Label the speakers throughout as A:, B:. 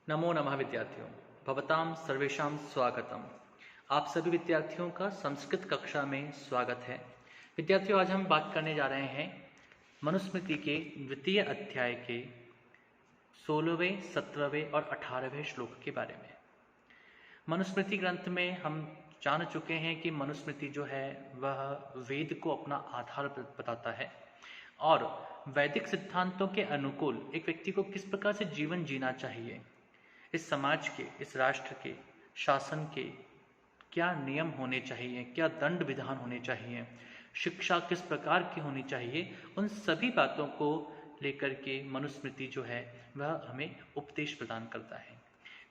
A: नमो नमः विद्यार्थियों, भवतां सर्वेषां स्वागतम। आप सभी विद्यार्थियों का संस्कृत कक्षा में स्वागत है। विद्यार्थियों, आज हम बात करने जा रहे हैं मनुस्मृति के द्वितीय अध्याय के 16वें, 17वें और 18वें श्लोक के बारे में। मनुस्मृति ग्रंथ में हम जान चुके हैं कि मनुस्मृति जो है वह वेद को अपना आधार बताता है और वैदिक सिद्धांतों के अनुकूल एक व्यक्ति को किस प्रकार से जीवन जीना चाहिए, इस समाज के, इस राष्ट्र के शासन के क्या नियम होने चाहिए, क्या दंड विधान होने चाहिए, शिक्षा किस प्रकार की होनी चाहिए, उन सभी बातों को लेकर के मनुस्मृति जो है वह हमें उपदेश प्रदान करता है।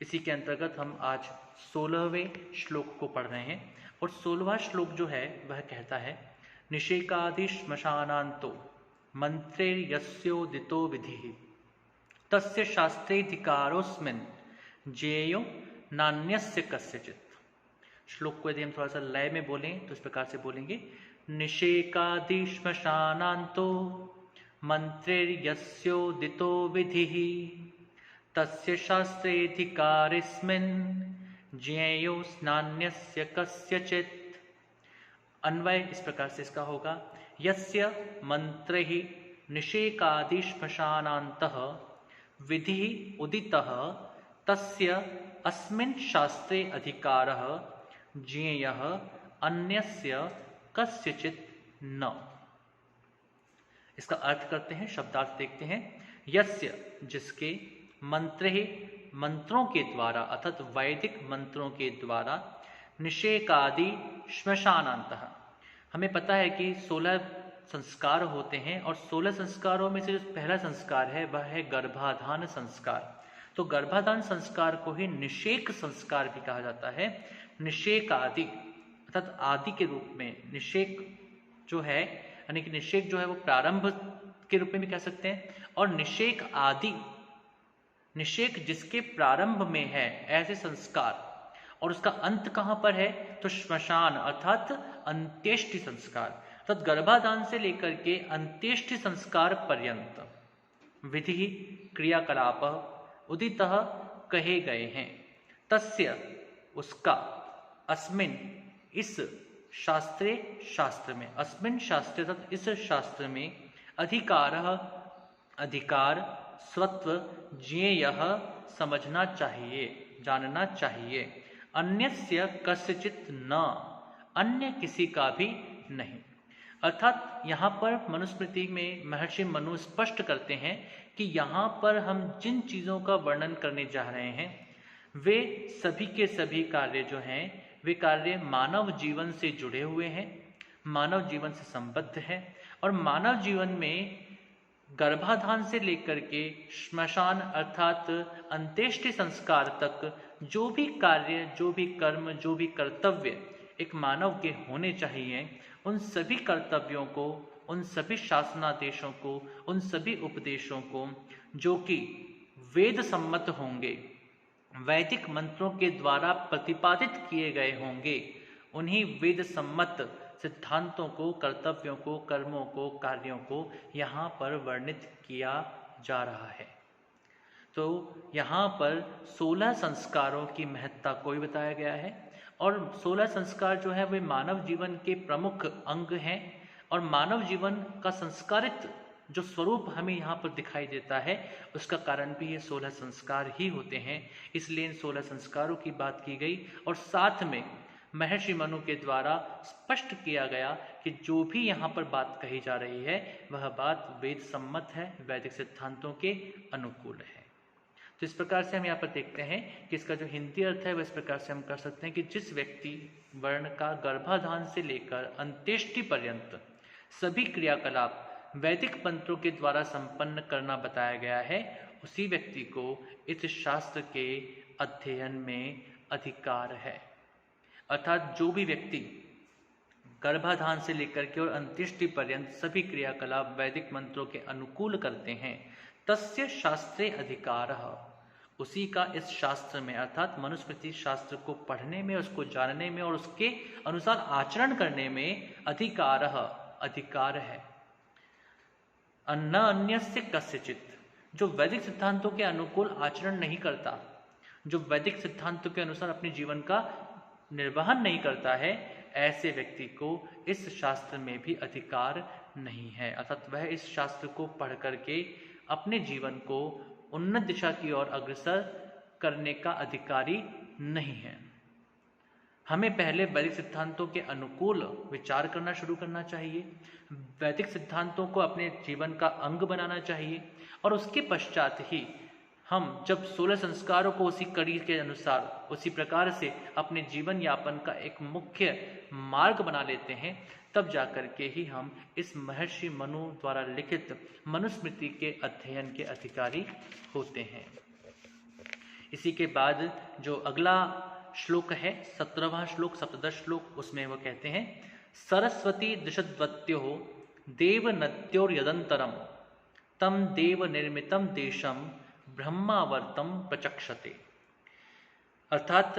A: इसी के अंतर्गत हम आज 16वें श्लोक को पढ़ रहे हैं और 16वां श्लोक जो है वह कहता है, निषेकादि श्मशानान्तो मंत्रे यस्योदितो विधिः तस्य शास्त्रेधिकारोऽस्मिन् ज्ञेयो नान्यस्य कस्यचित्। श्लोक को यदि हम थोड़ा सा लय में बोलें तो इस प्रकार से बोलेंगे, निषेकादि श्मशानान्तो मंत्रेर्यस्योदितो विधिः तस्य शास्त्रेधिकारेऽस्मिन् ज्ञेयो नान्यस्य कस्यचित्। अन्वय इस प्रकार से इसका होगा, यस्य मंत्रैः निषेकादि श्मशानान्तः विधिः उदितः तस्य अस्मिन् शास्त्रे अधिकारः ज्ञेयः अन्यस्य कस्यचित् न। इसका अर्थ करते हैं, शब्दार्थ देखते हैं। यस्य जिसके, मंत्रे मंत्रों के द्वारा अर्थात वैदिक मंत्रों के द्वारा, निषेकादि श्मशानान्तः, हमें पता है कि 16 संस्कार होते हैं और 16 संस्कारों में से जो पहला संस्कार है वह है गर्भाधान संस्कार। तो गर्भाधान संस्कार को ही निषेक संस्कार भी कहा जाता है। निषेक आदि अर्थात आदि के रूप में निषेक जो है, यानी कि निषेक जो है वो प्रारंभ के रूप में भी कह सकते हैं, और निषेक आदि, निषेक जिसके प्रारंभ में है ऐसे संस्कार, और उसका अंत कहां पर है तो श्मशान अर्थात अंत्येष्टि संस्कार। तो गर्भाधान से लेकर के अंत्येष्टि संस्कार पर्यंत विधि क्रियाकलाप उदितः कहे गए हैं। तस्य उसका, अस्मिन इस शास्त्रे शास्त्र में, अस्मिन शास्त्रे तथा इस शास्त्र में, अधिकारः अधिकार, स्वत्व, ज्ञेयः समझना चाहिए, जानना चाहिए, अन्यस्य कस्यचित् न, अन्य किसी का भी नहीं। अर्थात यहाँ पर मनुस्मृति में महर्षि मनु स्पष्ट करते हैं कि यहाँ पर हम जिन चीज़ों का वर्णन करने जा रहे हैं वे सभी के सभी कार्य जो हैं वे कार्य मानव जीवन से जुड़े हुए हैं, मानव जीवन से संबद्ध हैं, और मानव जीवन में गर्भाधान से लेकर के श्मशान अर्थात अंत्येष्टि संस्कार तक जो भी कार्य, जो भी कर्म, जो भी कर्तव्य एक मानव के होने चाहिए, उन सभी कर्तव्यों को, उन सभी शासनादेशों को, उन सभी उपदेशों को जो कि वेद सम्मत होंगे, वैदिक मंत्रों के द्वारा प्रतिपादित किए गए होंगे, उन्हीं वेद सम्मत सिद्धांतों को, कर्तव्यों को, कर्मों को, कार्यों को यहाँ पर वर्णित किया जा रहा है। तो यहाँ पर 16 संस्कारों की महत्ता को भी बताया गया है, और 16 संस्कार जो है वे मानव जीवन के प्रमुख अंग हैं, और मानव जीवन का संस्कारित जो स्वरूप हमें यहाँ पर दिखाई देता है उसका कारण भी ये 16 संस्कार ही होते हैं। इसलिए इन 16 संस्कारों की बात की गई, और साथ में महर्षि मनु के द्वारा स्पष्ट किया गया कि जो भी यहाँ पर बात कही जा रही है वह बात वेद सम्मत है, वैदिक सिद्धांतों के अनुकूल है। तो इस प्रकार से हम यहाँ पर देखते हैं कि इसका जो हिंदी अर्थ है वह इस प्रकार से हम कर सकते हैं कि जिस व्यक्ति वर्ण का गर्भाधान से लेकर अंत्येष्टि पर्यंत सभी क्रियाकलाप वैदिक मंत्रों के द्वारा संपन्न करना बताया गया है, उसी व्यक्ति को इस शास्त्र के अध्ययन में अधिकार है। अर्थात जो भी व्यक्ति गर्भाधान से लेकर के और अंत्येष्टि पर्यंत सभी क्रियाकलाप वैदिक मंत्रों के अनुकूल करते हैं, तस्य शास्त्रे अधिकारः, उसी का इस शास्त्र में अर्थात मनुस्मृति शास्त्र को पढ़ने में, उसको जानने में और उसके अनुसार आचरण करने में अधिकारः, अधिकार है। न अन्यस्य कस्यचित्, जो वैदिक सिद्धांतों के अनुकूल आचरण नहीं करता, जो वैदिक सिद्धांतों के अनुसार अपने जीवन का निर्वहन नहीं करता है, ऐसे व्यक्ति को इस शास्त्र में भी अधिकार नहीं है, अर्थात वह इस शास्त्र को पढ़ करके अपने जीवन को उन्नत दिशा की ओर अग्रसर करने का अधिकारी नहीं है। हमें पहले वैदिक सिद्धांतों के अनुकूल विचार करना शुरू करना चाहिए, वैदिक सिद्धांतों को अपने जीवन का अंग बनाना चाहिए, और उसके पश्चात ही हम जब 16 संस्कारों को उसी कड़ी के अनुसार उसी प्रकार से अपने जीवन यापन का एक मुख्य मार्ग बना लेते हैं, तब जाकर के ही हम इस महर्षि मनु द्वारा लिखित मनुस्मृति के अध्ययन के अधिकारी होते हैं। इसी के बाद जो अगला श्लोक है 17वां श्लोक, सप्तदश श्लोक, उसमें वो कहते हैं सरस्वती दिशद्वत्यो देवनत्योर्यदंतरम तम देव निर्मितम देशम ब्रह्मावर्तम प्रचक्षते। अर्थात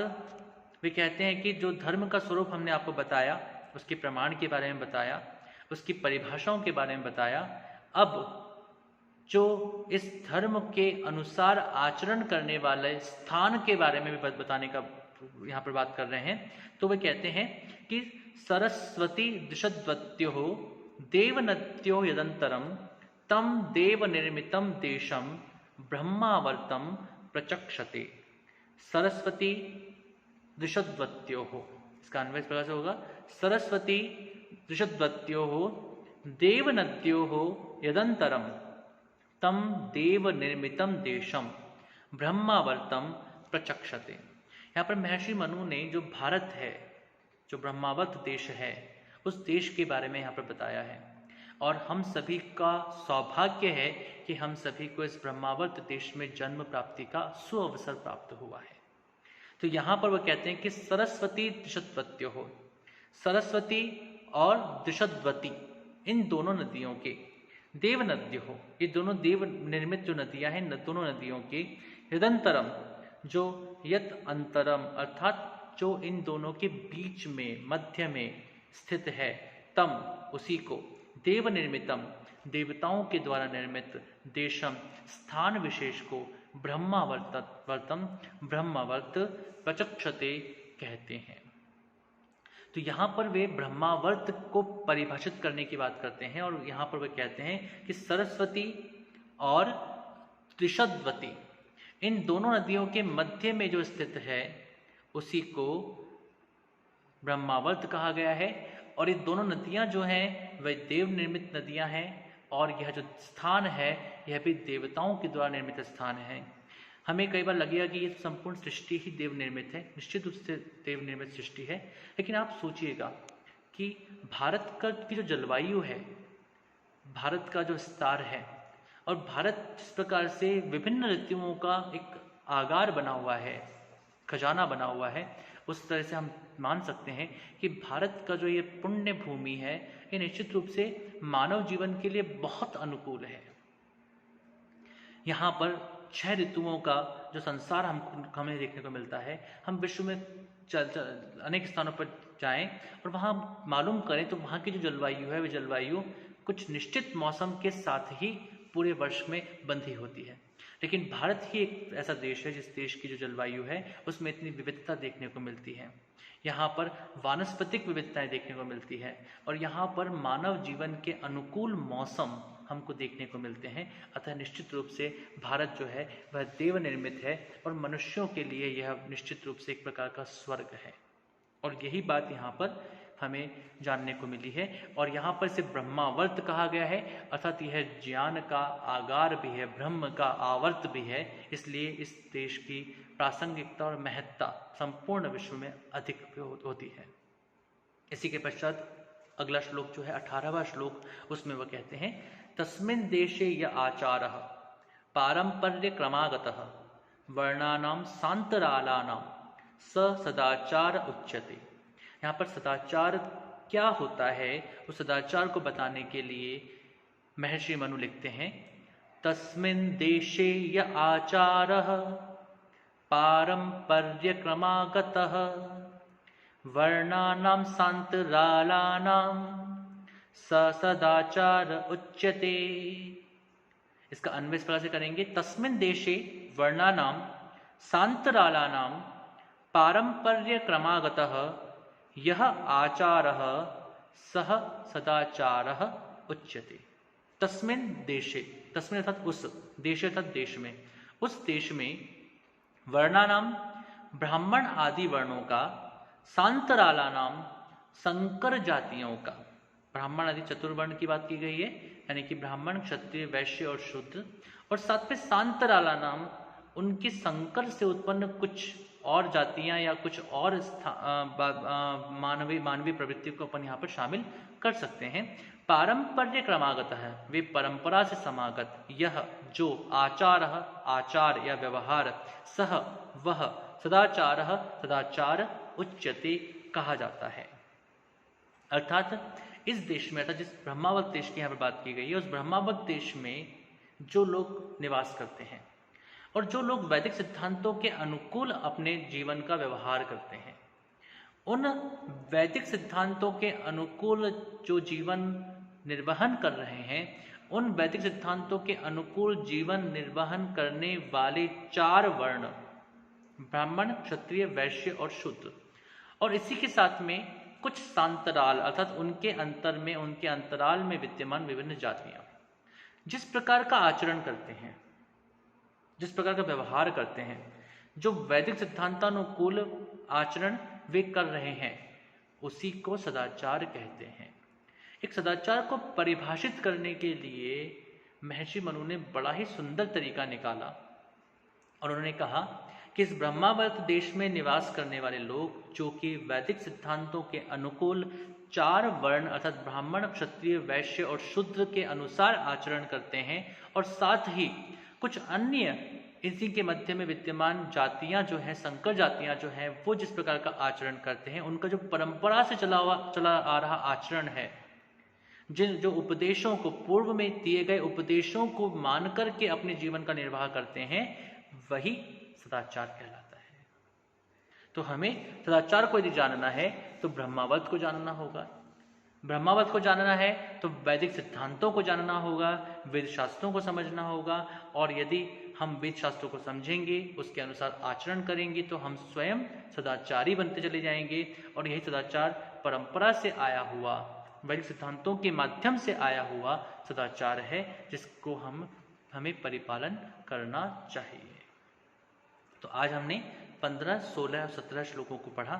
A: वे कहते हैं कि जो धर्म का स्वरूप हमने आपको बताया, उसके प्रमाण के बारे में बताया, उसकी परिभाषाओं के बारे में बताया, अब जो इस धर्म के अनुसार आचरण करने वाले स्थान के बारे में भी बताने का यहाँ पर बात कर रहे हैं। तो वे कहते हैं कि सरस्वती दिशद्वत्यो देवनत्यो यदंतरम तम देव निर्मितम देशम ब्रह्मावर्तम प्रचक्षते। सरस्वती दिशद्वत्यो, इसका अन्वय इस प्रकार से होगा सरस्वती दिशद्वत्यो देवनद्यो यदंतरम तम देव निर्मितम देशम ब्रह्मावर्तम प्रचक्षते। यहाँ पर महर्षि मनु ने जो भारत है, जो ब्रह्मावर्त देश है, उस देश के बारे में यहाँ पर बताया है, और हम सभी का सौभाग्य है कि हम सभी को इस ब्रह्मावर्त देश में जन्म प्राप्ति का सुअवसर प्राप्त हुआ है। तो यहाँ पर वो कहते हैं कि सरस्वती दिशद्वत्यो हो, सरस्वती और दिशद्वती इन दोनों नदियों के, देव नद्य हो, ये दोनों देव निर्मित जो नदियां हैं, दोनों नदियों के यदंतरम, जो यत अंतरम अर्थात जो इन दोनों के बीच में मध्य में स्थित है, तम उसी को, देव निर्मितम देवताओं के द्वारा निर्मित, देशम स्थान विशेष को, ब्रह्मावर्तम ब्रह्मावर्त प्रचक्षते कहते हैं। तो यहाँ पर वे ब्रह्मावर्त को परिभाषित करने की बात करते हैं, और यहाँ पर वे कहते हैं कि सरस्वती और त्रिशद्वती इन दोनों नदियों के मध्य में जो स्थित है उसी को ब्रह्मावर्त कहा गया है। और ये दोनों नदियाँ जो हैं वह देव निर्मित नदियाँ हैं, और यह जो स्थान है यह भी देवताओं के द्वारा निर्मित स्थान है। हमें कई बार लगेगा कि ये संपूर्ण सृष्टि ही देव निर्मित है, निश्चित रूप से देव निर्मित सृष्टि है, लेकिन आप सोचिएगा कि भारत का की जो जलवायु है, भारत का जो विस्तार है, और भारत जिस प्रकार से विभिन्न ऋतुओं का एक आगार बना हुआ है, खजाना बना हुआ है, उस तरह से हम मान सकते हैं कि भारत का जो ये पुण्य भूमि है, ये निश्चित रूप से मानव जीवन के लिए बहुत अनुकूल है। यहाँ पर 6 ऋतुओं का जो संसार हमें देखने को मिलता है। हम विश्व में अनेक स्थानों पर जाएं और वहाँ मालूम करें तो वहाँ की जो जलवायु है, वह जलवायु कुछ निश्चित मौसम के साथ ही पूरे वर्ष में बंधी होती है। लेकिन भारत ही एक ऐसा देश है जिस देश की जो जलवायु है उसमें इतनी विविधता देखने को मिलती है। यहाँ पर वानस्पतिक विविधताएं देखने को मिलती है, और यहाँ पर मानव जीवन के अनुकूल मौसम हमको देखने को मिलते हैं। अतः निश्चित रूप से भारत जो है वह देव निर्मित है, और मनुष्यों के लिए यह निश्चित रूप से एक प्रकार का स्वर्ग है। और यही बात यहाँ पर हमें जानने को मिली है। और यहाँ पर इसे ब्रह्मावर्त कहा गया है, अर्थात यह ज्ञान का आगार भी है, ब्रह्म का आवर्त भी है। इसलिए इस देश की प्रासंगिकता और महत्ता संपूर्ण विश्व में अधिक होती है। इसी के पश्चात अगला श्लोक जो है 18वां श्लोक, उसमें वह कहते हैं तस्मिन् देशे य आचारः पारंपर्य क्रमागतः वर्णानां सांतरालानां स सदाचार उच्यते। यहाँ पर सदाचार क्या होता है, उस सदाचार को बताने के लिए महर्षि मनु लिखते हैं तस्मिन् देशे य आचारः पारंपर्य क्रमागतः वर्णानां सांतरालानां स सदाचार उच्यते। इसका अन्वय इस प्रकार से करेंगे तस्मिन् देशे वर्णानाम शान्तरालानां पारम्पर्यक्रमागतः यः आचारः सः सदाचारः उच्यते। तस्मिन् देशे, तस्मिन् अर्थात उस देशे अर्थात देश में, उस देश में वर्णानाम ब्राह्मण आदि वर्णों का, शान्तरालानाम संकर जातियों का, ब्राह्मण आदि चतुर्वर्ण की बात की गई है, यानी कि ब्राह्मण, क्षत्रिय, वैश्य और शूद्र, और साथ में शान्तरालानाम उनके संकर से उत्पन्न कुछ और जातियां या कुछ और मानवीय प्रवृत्तियों को अपन यहाँ पर शामिल कर सकते हैं। पारंपर्य क्रमागत है, वे परंपरा से समागत, यह जो आचार, आचार या व्यवहार, सह वह, सदाचार सदाचार उच्यते कहा जाता है। अर्थात इस देश में, अर्थात जिस ब्रह्मावत देश की यहाँ पर बात की गई है, उस ब्रह्मावत देश में जो लोग निवास करते हैं और जो लोग वैदिक सिद्धांतों के अनुकूल अपने जीवन का व्यवहार करते हैं, उन वैदिक सिद्धांतों के अनुकूल जो जीवन निर्वहन कर रहे हैं, उन वैदिक सिद्धांतों के अनुकूल जीवन निर्वहन करने वाले 4 वर्ण, ब्राह्मण, क्षत्रिय, वैश्य और शूद्र, और इसी के साथ में कुछ शांतराल अर्थात उनके अंतराल में विद्यमान विभिन्न जातियां जिस प्रकार का आचरण करते हैं, जिस प्रकार का व्यवहार करते हैं, जो वैदिक सिद्धांतानुकूल आचरण वे कर रहे हैं, उसी को सदाचार कहते हैं। एक सदाचार को परिभाषित करने के लिए महर्षि मनु ने बड़ा ही सुंदर तरीका निकाला और उन्होंने कहा कि इस ब्रह्मावर्त देश में निवास करने वाले लोग जो कि वैदिक सिद्धांतों के अनुकूल 4 वर्ण अर्थात ब्राह्मण, क्षत्रिय, वैश्य और शूद्र के अनुसार आचरण करते हैं, और साथ ही कुछ अन्य इसी के मध्य में विद्यमान जातियां जो हैं, संकर जातियां जो हैं, वो जिस प्रकार का आचरण करते हैं, उनका जो परंपरा से चला आ रहा आचरण है, जिन जो उपदेशों को, पूर्व में दिए गए उपदेशों को मान करके अपने जीवन का निर्वाह करते हैं, वही सदाचार कहलाता है। तो हमें सदाचार को यदि जानना है तो ब्रह्मावर्त को जानना होगा, ब्रह्मावर्त को जानना है तो वैदिक सिद्धांतों को जानना होगा, वेद शास्त्रों को समझना होगा, और यदि हम वेद शास्त्रों को समझेंगे, उसके अनुसार आचरण करेंगे, तो हम स्वयं सदाचारी बनते चले जाएंगे। और यही सदाचार परंपरा से आया हुआ, वैदिक सिद्धांतों के माध्यम से आया हुआ सदाचार है, जिसको हमें परिपालन करना चाहिए। तो आज हमने 15, 16 और 17 श्लोकों को पढ़ा,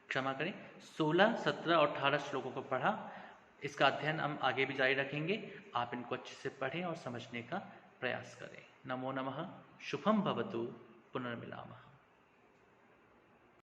A: क्षमा करें, 16, 17 और 18 श्लोकों को पढ़ा। इसका अध्ययन हम आगे भी जारी रखेंगे। आप इनको अच्छे से पढ़ें और समझने का प्रयास करें। नमो नमः। शुभम भवतु। पुनर्मिलामः।